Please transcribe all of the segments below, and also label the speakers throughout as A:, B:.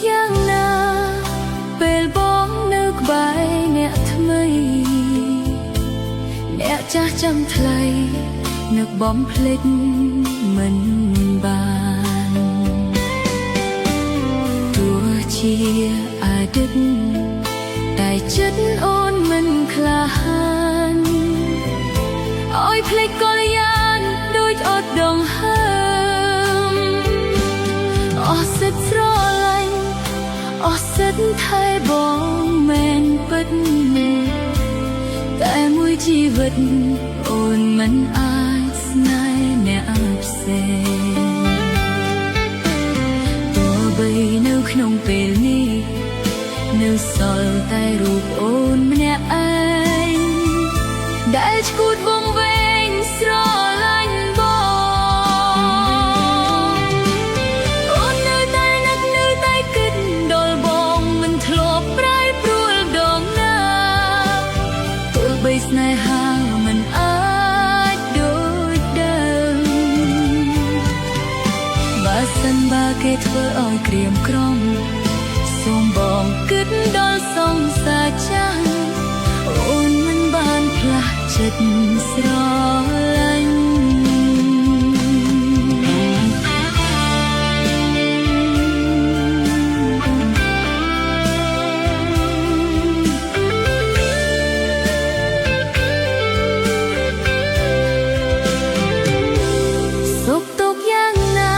A: យ៉ាងណាពេលបងនៅក្បែរអ្នកថ្មីអ្នកចាស់ចាំថ្លៃនឹកបំភ្លេចមិនបានទោះជាអតីតតែចិត្តអូនមិនក្លាហានឲ្យភ្លេចកលយានដូចអត់ដងហើមអស់សិតស្រឡាញ់អស់សិតថែបងមែនពិតតែមួយជីវិតអូនមិនអាចស្នេហ៍អ្នកផ្សេងទោះបីនៅក្នុងពេលនេះនៅសល់តែរូបអូនម្នាក់ឯងដែលឈួតវង្វេងស្រឡាញ់បងអូននៅតែនឹកនៅតែគិតដល់បងមិនធ្លាប់ប្រែប្រួលដងណាទោះបីស្នេហាមិនអាចដូចដើមបើសិនបើគេធ្វើឲ្យក្រៀមក្រំសូមបងគិតដល់សង្សារចាំងអូនមិនបានផ្លាស់ចិត្តស្រឡាញ់សុខទុក្ខយ៉ាងណា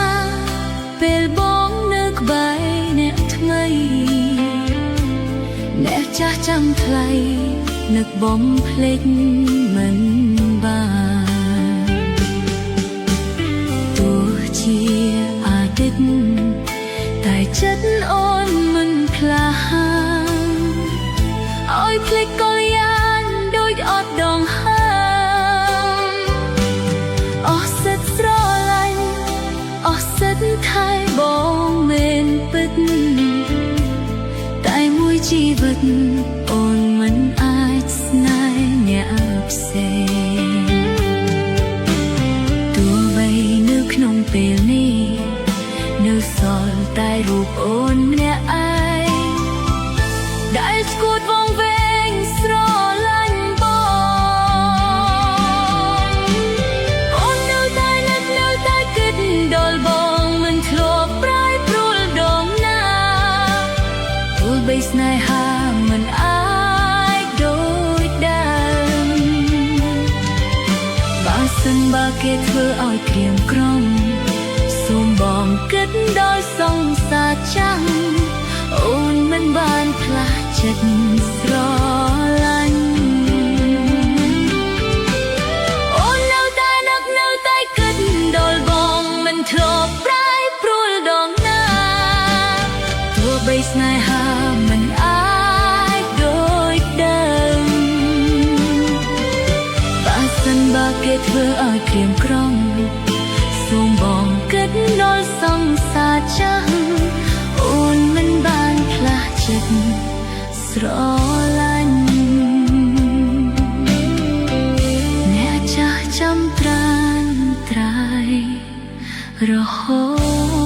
A: ពេលបងនៅក្បែរអ្នកថ្មីអ្នកចាស់ចាំថ្លៃនឹកបំភ្លេចមិនបានទោះជាអតីតតែចិត្តអូនមិនក្លាហានឲ្យភ្លេចកលយានដូចអត់ដងហើមអស់សិតស្រឡាញ់អស់សិតថែបងមែនពិតតែមួយជីវិតអូនមិនអាចស្នេហ៍អ្នកផ្សេងទោះបីនៅក្នុងពេលនេះនៅសល់តែរូបអូនម្នាក់ឯងដែលស្គួតវង្វេងស្រឡាញ់បងអូននៅតែនឹកនៅតែគិតដល់បងមិនធ្លាប់ប្រែប្រួលដងណាទោះបីស្នេហាមិនអាចដូចដើមបើសិនបើគេធ្វើឲ្យក្រៀមក្រំសូមបងគិតដល់សង្សារចាំងអូនមិនបានផ្លាស់ចិត្តស្រឡាញ់អូននៅតែនឹកនៅតែគិតដល់បងមិនធ្លាប់ប្រែប្រួលដងណាទោះបីស្នេហាមិនអាចដូចដើមបើសិនបើគេធ្វើឲ្យក្រៀមក្រំសូមបងគិតដល់សង្សារចាំងអូនមិនបានផ្លាស់ចិត្តស្រឡាញ់អ្នកចាស់ចាំត្រានត្រៃរហូត